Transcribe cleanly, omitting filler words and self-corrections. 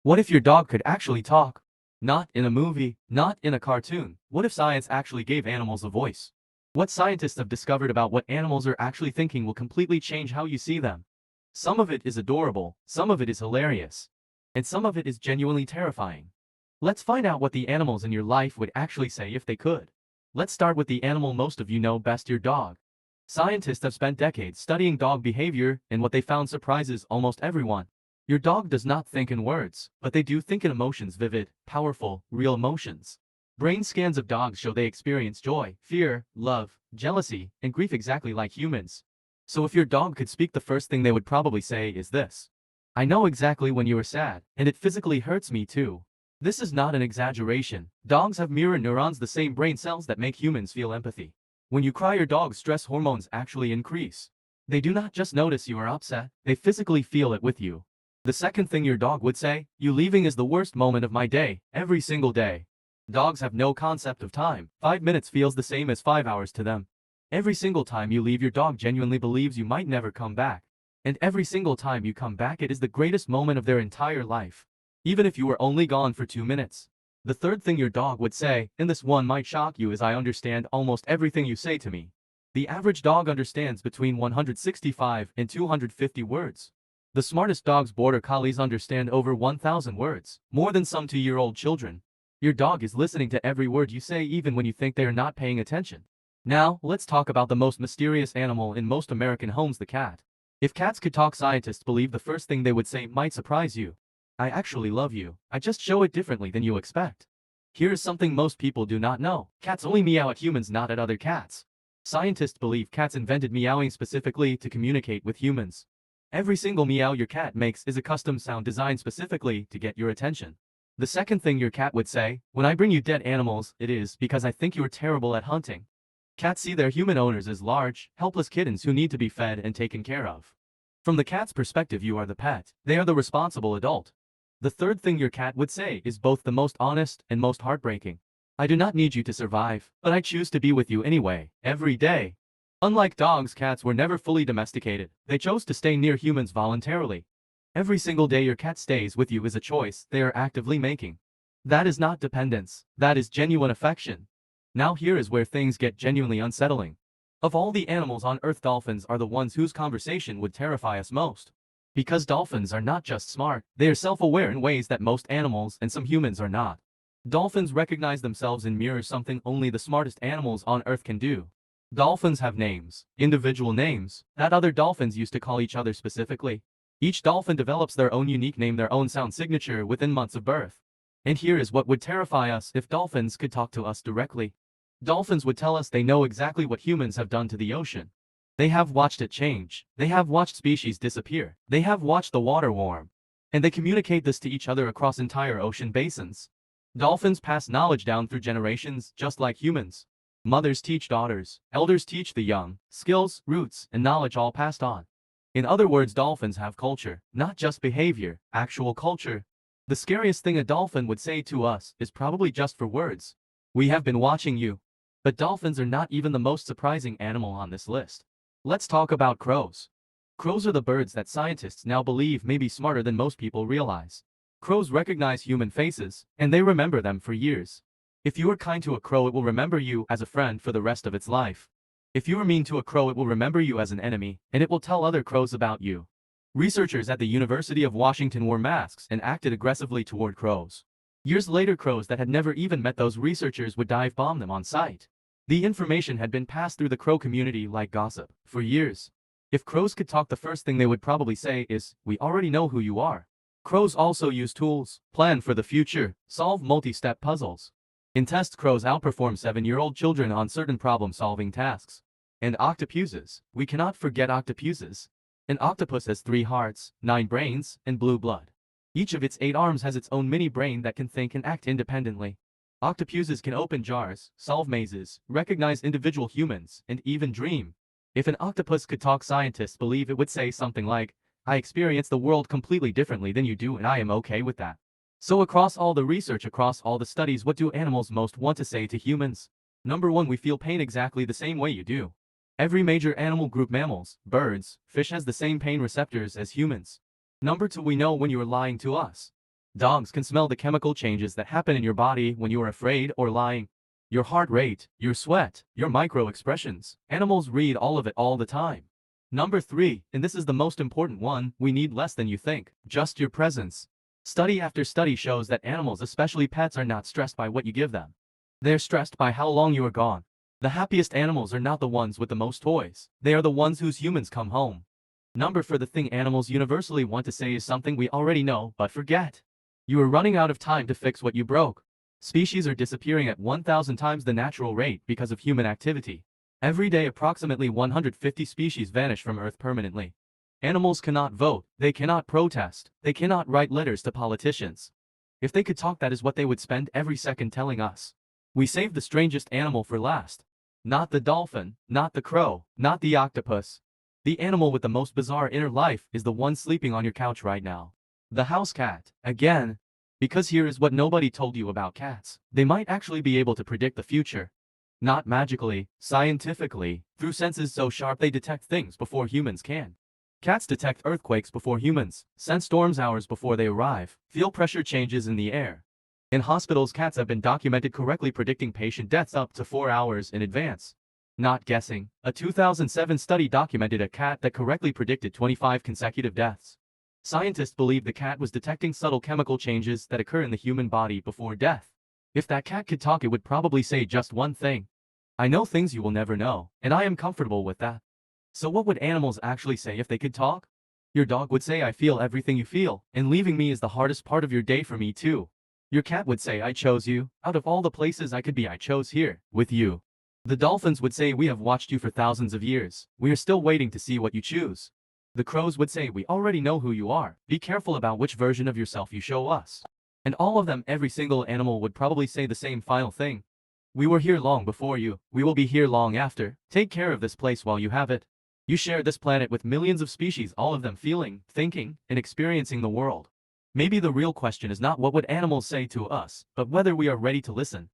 What if your dog could actually talk? Not in a movie, not in a cartoon. What if science actually gave animals a voice? What scientists have discovered about what animals are actually thinking will completely change how you see them. Some of it is adorable, some of it is hilarious, and some of it is genuinely terrifying. Let's find out what the animals in your life would actually say if they could. Let's start with the animal most of you know best, your dog. Scientists have spent decades studying dog behavior, and what they found surprises almost everyone. Your dog does not think in words, but they do think in emotions, vivid, powerful, real emotions. Brain scans of dogs show they experience joy, fear, love, jealousy, and grief exactly like humans. So if your dog could speak, the first thing they would probably say is this: I know exactly when you are sad, and it physically hurts me too. This is not an exaggeration. Dogs have mirror neurons, the same brain cells that make humans feel empathy. When you cry, your dog's stress hormones actually increase. They do not just notice you are upset, they physically feel it with you. The second thing your dog would say: you leaving is the worst moment of my day, every single day. Dogs have no concept of time. 5 minutes feels the same as 5 hours to them. Every single time you leave, your dog genuinely believes you might never come back. And every single time you come back, it is the greatest moment of their entire life. Even if you were only gone for 2 minutes. The third thing your dog would say, and this one might shock you, is I understand almost everything you say to me. The average dog understands between 165 and 250 words. The smartest dogs, border collies, understand over 1,000 words, more than some 2-year-old children. Your dog is listening to every word you say, even when you think they are not paying attention. Now, let's talk about the most mysterious animal in most American homes, the cat. If cats could talk, scientists believe the first thing they would say might surprise you. I actually love you. I just show it differently than you expect. Here is something most people do not know. Cats only meow at humans, not at other cats. Scientists believe cats invented meowing specifically to communicate with humans. Every single meow your cat makes is a custom sound designed specifically to get your attention. The second thing your cat would say: when I bring you dead animals, it is because I think you are terrible at hunting. Cats see their human owners as large, helpless kittens who need to be fed and taken care of. From the cat's perspective, you are the pet. They are the responsible adult. The third thing your cat would say is both the most honest and most heartbreaking. I do not need you to survive, but I choose to be with you anyway, every day. Unlike dogs, cats were never fully domesticated. They chose to stay near humans voluntarily. Every single day your cat stays with you is a choice they are actively making. That is not dependence, that is genuine affection. Now here is where things get genuinely unsettling. Of all the animals on Earth, dolphins are the ones whose conversation would terrify us most. Because dolphins are not just smart, they are self-aware in ways that most animals and some humans are not. Dolphins recognize themselves in mirrors, something only the smartest animals on Earth can do. Dolphins have names, individual names, that other dolphins used to call each other specifically. Each dolphin develops their own unique name, their own sound signature within months of birth. And here is what would terrify us: if dolphins could talk to us directly. Dolphins would tell us they know exactly what humans have done to the ocean. They have watched it change. They have watched species disappear. They have watched the water warm. And they communicate this to each other across entire ocean basins. Dolphins pass knowledge down through generations, just like humans. Mothers teach daughters, elders teach the young, skills, roots, and knowledge all passed on. In other words, dolphins have culture, not just behavior, actual culture. The scariest thing a dolphin would say to us is probably just for words: we have been watching you. But dolphins are not even the most surprising animal on this list. Let's talk about crows. Crows are the birds that scientists now believe may be smarter than most people realize. Crows recognize human faces, and they remember them for years. If you are kind to a crow, it will remember you as a friend for the rest of its life. If you are mean to a crow, it will remember you as an enemy, and it will tell other crows about you. Researchers at the University of Washington wore masks and acted aggressively toward crows. Years later, crows that had never even met those researchers would dive bomb them on sight. The information had been passed through the crow community like gossip for years. If crows could talk, the first thing they would probably say is, we already know who you are. Crows also use tools, plan for the future, solve multi-step puzzles. In tests, crows outperform 7-year-old children on certain problem-solving tasks. And octopuses. We cannot forget octopuses. An octopus has 3 hearts, 9 brains, and blue blood. Each of its 8 arms has its own mini brain that can think and act independently. Octopuses can open jars, solve mazes, recognize individual humans, and even dream. If an octopus could talk, scientists believe it would say something like, I experience the world completely differently than you do, and I am okay with that. So across all the research, across all the studies, what do animals most want to say to humans? Number 1, we feel pain exactly the same way you do. Every major animal group, mammals, birds, fish, has the same pain receptors as humans. Number 2, we know when you are lying to us. Dogs can smell the chemical changes that happen in your body when you are afraid or lying. Your heart rate, your sweat, your micro expressions. Animals read all of it all the time. Number 3, and this is the most important one, we need less than you think, just your presence. Study after study shows that animals, especially pets, are not stressed by what you give them. They're stressed by how long you are gone. The happiest animals are not the ones with the most toys. They are the ones whose humans come home. Number 4, the thing animals universally want to say is something we already know but forget. You are running out of time to fix what you broke. Species are disappearing at 1,000 times the natural rate because of human activity. Every day approximately 150 species vanish from Earth permanently. Animals cannot vote, they cannot protest, they cannot write letters to politicians. If they could talk, that is what they would spend every second telling us. We saved the strangest animal for last. Not the dolphin, not the crow, not the octopus. The animal with the most bizarre inner life is the one sleeping on your couch right now. The house cat, again. Because here is what nobody told you about cats. They might actually be able to predict the future. Not magically, scientifically, through senses so sharp they detect things before humans can. Cats detect earthquakes before humans, sense storms hours before they arrive, feel pressure changes in the air. In hospitals, cats have been documented correctly predicting patient deaths up to 4 hours in advance. Not guessing, a 2007 study documented a cat that correctly predicted 25 consecutive deaths. Scientists believe the cat was detecting subtle chemical changes that occur in the human body before death. If that cat could talk, it would probably say just one thing. I know things you will never know, and I am comfortable with that. So what would animals actually say if they could talk? Your dog would say, I feel everything you feel, and leaving me is the hardest part of your day for me too. Your cat would say, I chose you. Out of all the places I could be, I chose here, with you. The dolphins would say, we have watched you for thousands of years. We are still waiting to see what you choose. The crows would say, we already know who you are. Be careful about which version of yourself you show us. And all of them, every single animal would probably say the same final thing. We were here long before you. We will be here long after. Take care of this place while you have it. You share this planet with millions of species, all of them feeling, thinking, and experiencing the world. Maybe the real question is not what would animals say to us, but whether we are ready to listen.